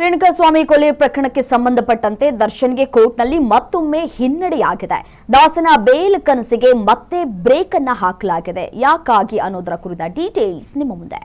ರೇಣುಕಾಸ್ವಾಮಿ ಕೊಲೆ ಪ್ರಕರಣಕ್ಕೆ ಸಂಬಂಧಪಟ್ಟಂತೆ ದರ್ಶನ್ಗೆ ಕೋರ್ಟ್ನಲ್ಲಿ ಮತ್ತೊಮ್ಮೆ ಹಿನ್ನಡೆಯಾಗಿದೆ. ದಾಸನ ಬೇಲ್ ಕನಸಿಗೆ ಮತ್ತೆ ಬ್ರೇಕ್ ಅನ್ನ ಹಾಕಲಾಗಿದೆ. ಯಾಕಾಗಿ ಅನ್ನೋದರ ಕುರಿತ ಡೀಟೇಲ್ಸ್ ನಿಮ್ಮ ಮುಂದೆ.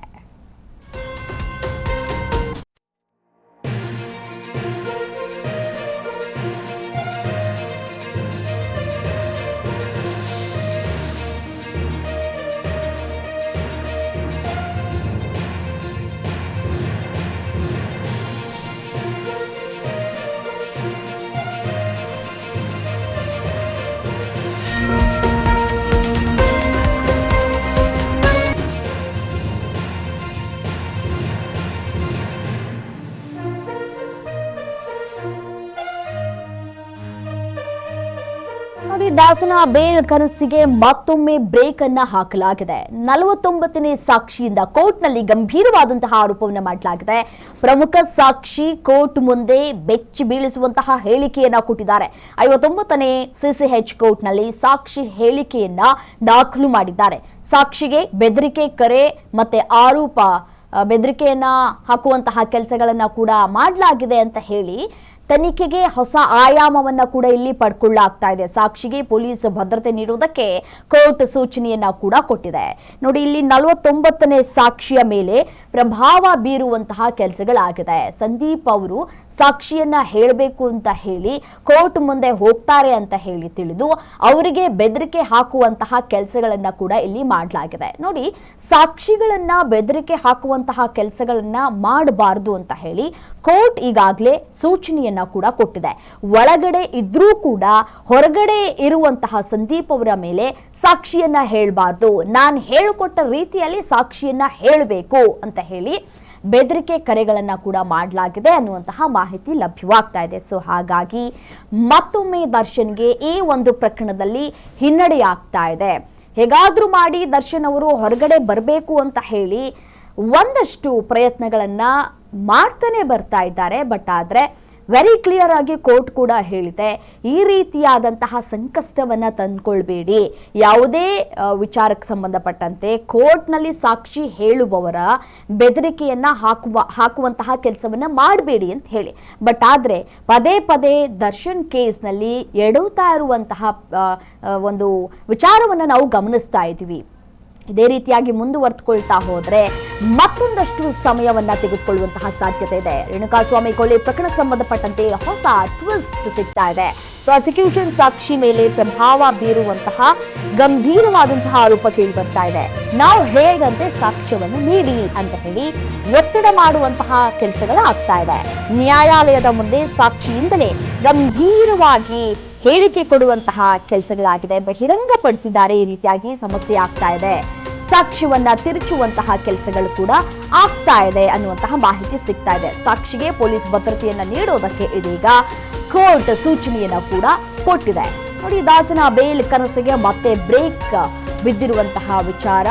ದಾಸನ ಬೇಲ್ ಕನಸಿಗೆ ಮತ್ತೊಮ್ಮೆ ಬ್ರೇಕ್ ಅನ್ನ ಹಾಕಲಾಗಿದೆ. 49ನೇ ಸಾಕ್ಷಿಯಿಂದ ಕೋರ್ಟ್ನಲ್ಲಿ ಗಂಭೀರವಾದಂತಹ ಆರೋಪವನ್ನು ಮಾಡಲಾಗಿದೆ. ಪ್ರಮುಖ ಸಾಕ್ಷಿ ಕೋರ್ಟ್ ಮುಂದೆ ಬೆಚ್ಚಿ ಬೀಳಿಸುವಂತಹ ಹೇಳಿಕೆಯನ್ನ ಕೊಟ್ಟಿದ್ದಾರೆ. 59ನೇ ಸಿಸಿಎಚ್ ಕೋರ್ಟ್ನಲ್ಲಿ ಸಾಕ್ಷಿ ಹೇಳಿಕೆಯನ್ನ ದಾಖಲು ಮಾಡಿದ್ದಾರೆ. ಸಾಕ್ಷಿಗೆ ಬೆದರಿಕೆ ಕರೆ ಮತ್ತೆ ಆರೋಪ ಬೆದರಿಕೆಯನ್ನ ಹಾಕುವಂತಹ ಕೆಲಸಗಳನ್ನ ಕೂಡ ಮಾಡಲಾಗಿದೆ ಅಂತ ಹೇಳಿ ತನಿಖೆಗೆ ಹೊಸ ಆಯಾಮವನ್ನ ಕೂಡ ಇಲ್ಲಿ ಪಡ್ಕೊಳ್ಳಲಾಗ್ತಾ ಇದೆ. ಸಾಕ್ಷಿಗೆ ಪೊಲೀಸ್ ಭದ್ರತೆ ನೀಡುವುದಕ್ಕೆ ಕೋರ್ಟ್ ಸೂಚನೆಯನ್ನ ಕೂಡ ಕೊಟ್ಟಿದೆ. ನೋಡಿ, ಇಲ್ಲಿ 49ನೇ ಸಾಕ್ಷಿಯ ಮೇಲೆ ಪ್ರಭಾವ ಬೀರುವಂತಹ ಕೆಲಸಗಳಾಗಿದೆ. ಸಂದೀಪ್ ಅವರು ಸಾಕ್ಷಿಯನ್ನ ಹೇಳಬೇಕು ಅಂತ ಹೇಳಿ ಕೋರ್ಟ್ ಮುಂದೆ ಹೋಗ್ತಾರೆ ಅಂತ ಹೇಳಿ ತಿಳಿದು ಅವರಿಗೆ ಬೆದರಿಕೆ ಹಾಕುವಂತಹ ಕೆಲಸಗಳನ್ನ ಕೂಡ ಇಲ್ಲಿ ಮಾಡಲಾಗಿದೆ. ನೋಡಿ, ಸಾಕ್ಷಿಗಳನ್ನ ಬೆದರಿಕೆ ಹಾಕುವಂತಹ ಕೆಲಸಗಳನ್ನ ಮಾಡಬಾರದು ಅಂತ ಹೇಳಿ ಕೋರ್ಟ್ ಈಗಾಗಲೇ ಸೂಚನೆಯನ್ನ ಕೂಡ ಕೊಟ್ಟಿದೆ. ಒಳಗಡೆ ಇದ್ರೂ ಕೂಡ ಹೊರಗಡೆ ಇರುವಂತಹ ಸಂದೀಪ್ ಅವರ ಮೇಲೆ ಸಾಕ್ಷಿಯನ್ನ ಹೇಳಬಾರ್ದು, ನಾನು ಹೇಳಿಕೊಟ್ಟ ರೀತಿಯಲ್ಲಿ ಸಾಕ್ಷಿಯನ್ನ ಹೇಳಬೇಕು ಅಂತ ಹೇಳಿ ಬೆದರಿಕೆ ಕರೆಗಳನ್ನ ಕೂಡ ಮಾಡಲಾಗಿದೆ ಅನ್ನುವಂತಹ ಮಾಹಿತಿ ಲಭ್ಯವಾಗ್ತಾ ಇದೆ. ಸೊ ಹಾಗಾಗಿ ಮತ್ತೊಮ್ಮೆ ದರ್ಶನ್ಗೆ ಈ ಒಂದು ಪ್ರಕರಣದಲ್ಲಿ ಹಿನ್ನಡೆಯಾಗ್ತಾ ಇದೆ. ಹೇಗಾದ್ರೂ ಮಾಡಿ ದರ್ಶನ್ ಅವರು ಹೊರಗಡೆ ಬರಬೇಕು ಅಂತ ಹೇಳಿ ಒಂದಷ್ಟು ಪ್ರಯತ್ನಗಳನ್ನ ಮಾಡ್ತಾನೆ ಬರ್ತಾ ಇದ್ದಾರೆ. ಬಟ್ ಆದ್ರೆ ವೆರಿ ಕ್ಲಿಯರ್ ಆಗಿ ಕೋರ್ಟ್ ಕೂಡ ಹೇಳಿದೆ, ಈ ರೀತಿಯಾದಂತಹ ಸಂಕಷ್ಟವನ್ನ ತಂದ್ಕೊಳ್ಬೇಡಿ. ಯಾವುದೇ ವಿಚಾರಕ್ಕೆ ಸಂಬಂಧಪಟ್ಟಂತೆ ಕೋರ್ಟ್ನಲ್ಲಿ ಸಾಕ್ಷಿ ಹೇಳುವವರ ಬೆದರಿಕೆಯನ್ನ ಹಾಕುವಂತಹ ಕೆಲಸವನ್ನ ಮಾಡಬೇಡಿ ಅಂತ ಹೇಳಿ. ಬಟ್ ಆದ್ರೆ ಪದೇ ಪದೇ ದರ್ಶನ್ ಕೇಸ್ನಲ್ಲಿ ಎಡುತ್ತಾ ಇರುವಂತಹ ಒಂದು ವಿಚಾರವನ್ನ ನಾವು ಗಮನಿಸ್ತಾ ಇದ್ದೀವಿ. ಇದೇ ರೀತಿಯಾಗಿ ಮುಂದುವರೆದುಕೊಳ್ತಾ ಹೋದ್ರೆ ಮತ್ತೊಂದಷ್ಟು ಸಮಯವನ್ನ ತೆಗೆದುಕೊಳ್ಳುವಂತಹ ಸಾಧ್ಯತೆ ಇದೆ. ರೇಣುಕಾಸ್ವಾಮಿ ಕೊಲೆ ಪ್ರಕರಣಕ್ಕೆ ಸಂಬಂಧಪಟ್ಟಂತೆ ಹೊಸ ಟ್ವಿಸ್ಟ್ ಸಿಗ್ತಾ ಇದೆ. ಪ್ರಾಸಿಕ್ಯೂಷನ್ ಸಾಕ್ಷಿ ಮೇಲೆ ಪ್ರಭಾವ ಬೀರುವಂತಹ ಗಂಭೀರವಾದಂತಹ ಆರೋಪ ಕೇಳಿ ಬರ್ತಾ ಇದೆ. ನಾವು ಹೇಗಂತೆ ಸಾಕ್ಷ್ಯವನ್ನು ನೀಡಿ ಅಂತ ಹೇಳಿ ಒತ್ತಡ ಮಾಡುವಂತಹ ಕೆಲಸಗಳಾಗ್ತಾ ಇದೆ. ನ್ಯಾಯಾಲಯದ ಮುಂದೆ ಸಾಕ್ಷಿಯಿಂದಲೇ ಗಂಭೀರವಾಗಿ ಹೇಳಿಕೆ ಕೊಡುವಂತಹ ಕೆಲಸಗಳಾಗಿದೆ. ಬಹಿರಂಗಪಡಿಸಿದ್ದಾರೆ. ಈ ರೀತಿಯಾಗಿ ಸಮಸ್ಯೆ ಆಗ್ತಾ ಇದೆ. ಸಾಕ್ಷ್ಯವನ್ನ ತಿರುಚುವಂತಹ ಕೆಲಸಗಳು ಕೂಡ ಆಗ್ತಾ ಇದೆ ಅನ್ನುವಂತಹ ಮಾಹಿತಿ ಸಿಗ್ತಾ ಇದೆ. ಸಾಕ್ಷಿಗೆ ಪೊಲೀಸ್ ಭದ್ರತೆಯನ್ನ ನೀಡೋದಕ್ಕೆ ಇದೀಗ ಕೋರ್ಟ್ ಸೂಚನೆಯನ್ನ ಕೂಡ ಕೊಟ್ಟಿದೆ. ನೋಡಿ, ದಾಸನ ಬೇಲ್ ಕನಸಿಗೆ ಮತ್ತೆ ಬ್ರೇಕ್ ಬಿದ್ದಿರುವಂತಹ ವಿಚಾರ.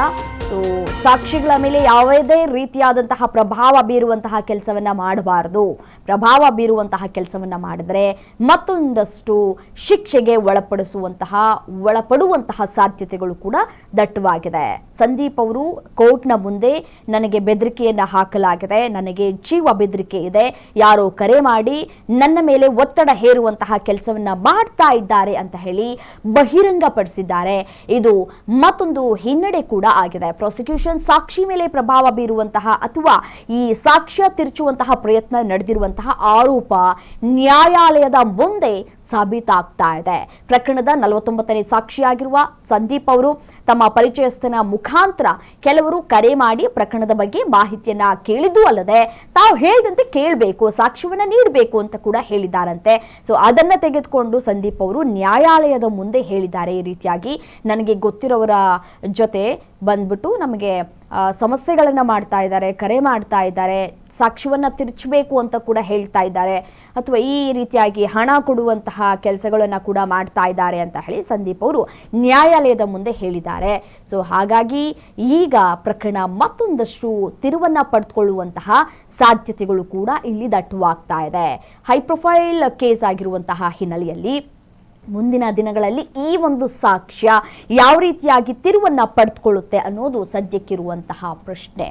ಸಾಕ್ಷಿಗಳ ಮೇಲೆ ಯಾವುದೇ ರೀತಿಯಾದಂತಹ ಪ್ರಭಾವ ಬೀರುವಂತಹ ಕೆಲಸವನ್ನ ಮಾಡಬಾರದು. ಪ್ರಭಾವ ಬೀರುವಂತಹ ಕೆಲಸವನ್ನ ಮಾಡಿದ್ರೆ ಮತ್ತೊಂದಷ್ಟು ಶಿಕ್ಷೆಗೆ ಒಳಪಡುವಂತಹ ಸಾಧ್ಯತೆಗಳು ಕೂಡ ದಟ್ಟವಾಗಿದೆ. ಸಂದೀಪ್ ಅವರು ಕೋರ್ಟ್ನ ಮುಂದೆ ನನಗೆ ಬೆದರಿಕೆಯನ್ನ ಹಾಕಲಾಗಿದೆ, ನನಗೆ ಜೀವ ಬೆದರಿಕೆ ಇದೆ, ಯಾರೋ ಕರೆ ಮಾಡಿ ನನ್ನ ಮೇಲೆ ಒತ್ತಡ ಹೇರುವಂತಹ ಕೆಲಸವನ್ನ ಮಾಡ್ತಾ ಇದ್ದಾರೆ ಅಂತ ಹೇಳಿ ಬಹಿರಂಗಪಡಿಸಿದ್ದಾರೆ. ಇದು ಮತ್ತೊಂದು ಹಿನ್ನಡೆ ಕೂಡ ಆಗಿದೆ. ಪ್ರಾಸಿಕ್ಯೂಷನ್ ಸಾಕ್ಷಿ ಮೇಲೆ ಪ್ರಭಾವ ಬೀರುವಂತಹ ಅಥವಾ ಈ ಸಾಕ್ಷ್ಯ ತಿರುಚುವಂತಹ ಪ್ರಯತ್ನ ನಡೆದಿರುವಂತಹ ಆರೋಪ ನ್ಯಾಯಾಲಯದ ಮುಂದೆ ಸಾಬೀತಾಗ್ತಾ ಇದೆ. ಪ್ರಕರಣದ 49ನೇ ಸಾಕ್ಷಿಯಾಗಿರುವ ಸಂದೀಪ್ ಅವರು ತಮ್ಮ ಪರಿಚಯಸ್ಥನ ಮುಖಾಂತರ ಕೆಲವರು ಕರೆ ಮಾಡಿ ಪ್ರಕರಣದ ಬಗ್ಗೆ ಮಾಹಿತಿಯನ್ನ ಕೇಳಿದ್ದು ಅಲ್ಲದೆ ತಾವು ಹೇಳಿದಂತೆ ಕೇಳಬೇಕು, ಸಾಕ್ಷ್ಯವನ್ನ ನೀಡಬೇಕು ಅಂತ ಕೂಡ ಹೇಳಿದ್ದಾರಂತೆ. ಸೊ ಅದನ್ನ ತೆಗೆದುಕೊಂಡು ಸಂದೀಪ್ ಅವರು ನ್ಯಾಯಾಲಯದ ಮುಂದೆ ಹೇಳಿದ್ದಾರೆ. ಈ ರೀತಿಯಾಗಿ ನನಗೆ ಗೊತ್ತಿರೋರ ಜೊತೆ ಬಂದ್ಬಿಟ್ಟು ನಮಗೆ ಸಮಸ್ಯೆಗಳನ್ನ ಮಾಡ್ತಾ ಇದ್ದಾರೆ, ಕರೆ ಮಾಡ್ತಾ ಇದ್ದಾರೆ, ಸಾಕ್ಷ್ಯವನ್ನ ತಿರುಚಬೇಕು ಅಂತ ಕೂಡ ಹೇಳ್ತಾ ಇದ್ದಾರೆ, ಅಥವಾ ಈ ರೀತಿಯಾಗಿ ಹಣ ಕೊಡುವಂತಹ ಕೆಲಸಗಳನ್ನ ಕೂಡ ಮಾಡ್ತಾ ಇದ್ದಾರೆ ಅಂತ ಹೇಳಿ ಸಂದೀಪ್ ಅವರು ನ್ಯಾಯಾಲಯದ ಮುಂದೆ ಹೇಳಿದ್ದಾರೆ. ಸೊ ಹಾಗಾಗಿ ಈಗ ಪ್ರಕರಣ ಮತ್ತೊಂದಷ್ಟು ತಿರುವನ್ನ ಪಡೆದುಕೊಳ್ಳುವಂತಹ ಸಾಧ್ಯತೆಗಳು ಕೂಡ ಇಲ್ಲಿ ದಟ್ಟವಾಗ್ತಾ ಇದೆ. ಹೈ ಪ್ರೊಫೈಲ್ ಕೇಸ್ ಆಗಿರುವಂತಹ ಹಿನ್ನೆಲೆಯಲ್ಲಿ ಮುಂದಿನ ದಿನಗಳಲ್ಲಿ ಈ ಒಂದು ಸಾಕ್ಷ್ಯ ಯಾವ ರೀತಿಯಾಗಿ ತಿರುವನ್ನ ಪಡೆದುಕೊಳ್ಳುತ್ತೆ ಅನ್ನೋದು ಸದ್ಯಕ್ಕಿರುವಂತಹ ಪ್ರಶ್ನೆ.